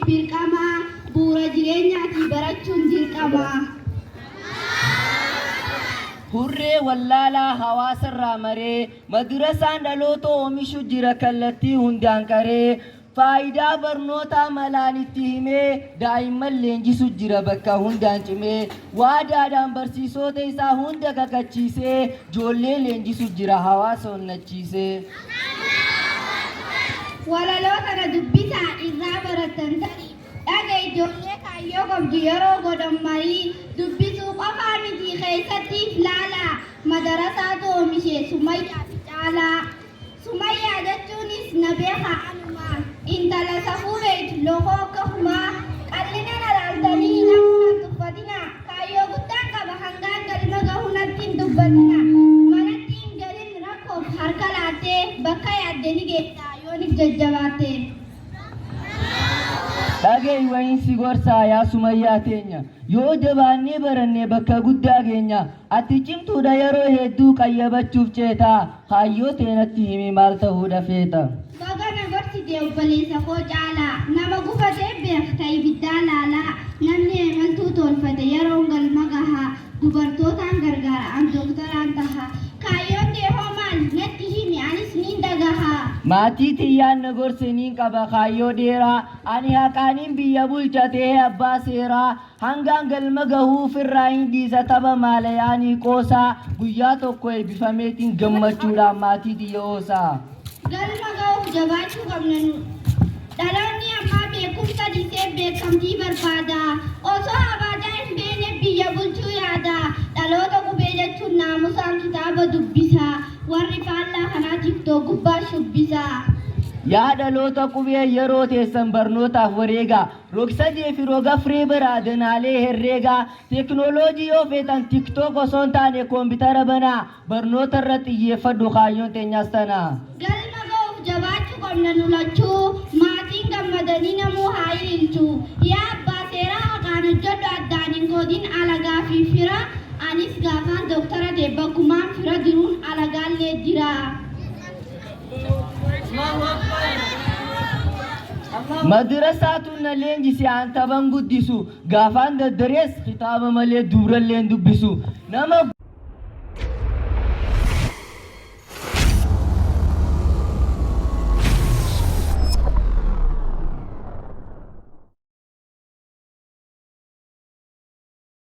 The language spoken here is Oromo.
birqama bu'uura jireenyaati barachuun dirqama. Hurree wallaalaa hawaasarraa maree madrasaan dhaloota oomishu jira kallattii hundaan qaree faayidaa barnootaa malaan itti himee daa'imman leenjisu jira bakka hundaan cimee waadaadhaan barsiisota isaa hunda kakachiisee ijoollee leenjisu jira hawaasa onnachiisee. Walaloo kana dubbisaa irraa baratan tarii dhaga ijoollee kaayyoo qabdu yeroo godhan marii dubbisuu qofaa miti keessattiif laalaa madarasaatu oomishe Sumayyaa fi Caalaa. Sumayyaa jechuunis na beeka anumaa intala safuu beektu lokoo akka humaa qallina nalaaltanii namna tuffatina kaayyoo guddaan qaba hangaan galma gahuu natti hin dubbatina manatti hin galin rakkoof harka laattee bakka yaadde ni geessaa yoonif jajjabaatte. Dhagee wayiinsi gorsaa yaa Sumayyaa teenya yoo jabaannee barannee bakka guddaa geenya ati cimtuudha yeroo hedduu qayyabachuuf ceetaa kaayyoo teenatti himi maal ta'uudha feeta. Bagana gorsite obboleessa koo Caalaa nama gufatee beekta ibiddaa laalaa namni eemaltuu tolfate yeroo galma gahaa dubartootaan gargaara an dooktaraan taha kaayyoon deehoo maal natti himi anis niin dagahaa. Maatii tiyyaan na gorsiniin qaba kaayyoo dheeraa ani haqaaniin biyya bulchatee abbaa seeraa hangaan galma gahuuf irraa hin dhiisa tapha maalayaanii qoosaa guyyaa tokko eebbifameetiin gammachuudhaan maatii tiyya oosaa. Galma gahuuf jabaachuu qabna nu dhaloonni ammaa beekumsa dhiisee beekamtii barbaada osoo abaadaa hin beekne biyya bulchuu yaada dhaloota qubee jechuun naamusaan kitaaba dubbisa warri faallaa kanaa tiktoo gubbaa shubbisa. Yaa dhaloota qubee yeroo teessan barnootaaf wareegaa rogsadee fi roga firee baraadanaalee herreegaa teeknooloojii yoo feetan tiktook osoo hin taane koompitara banaa barnoota irratti xiyyeeffadhu kaayyoon teenyaas tanaa. Galma gahuuf jabaachuu qabna nu lachuu maatiin gammadanii namuu haa ililchuu yaa abbaa seeraa haqaan hojjedhu addaan hin qoodin alagaa fi fira anis gaafaan dooktara ta'e bakkumaan fira jiruun alagaallee jira. Madrasaatu na leenjise aan taphan guddisu gaafaan daddarees kitaaba malee dubrallee dubbisu nama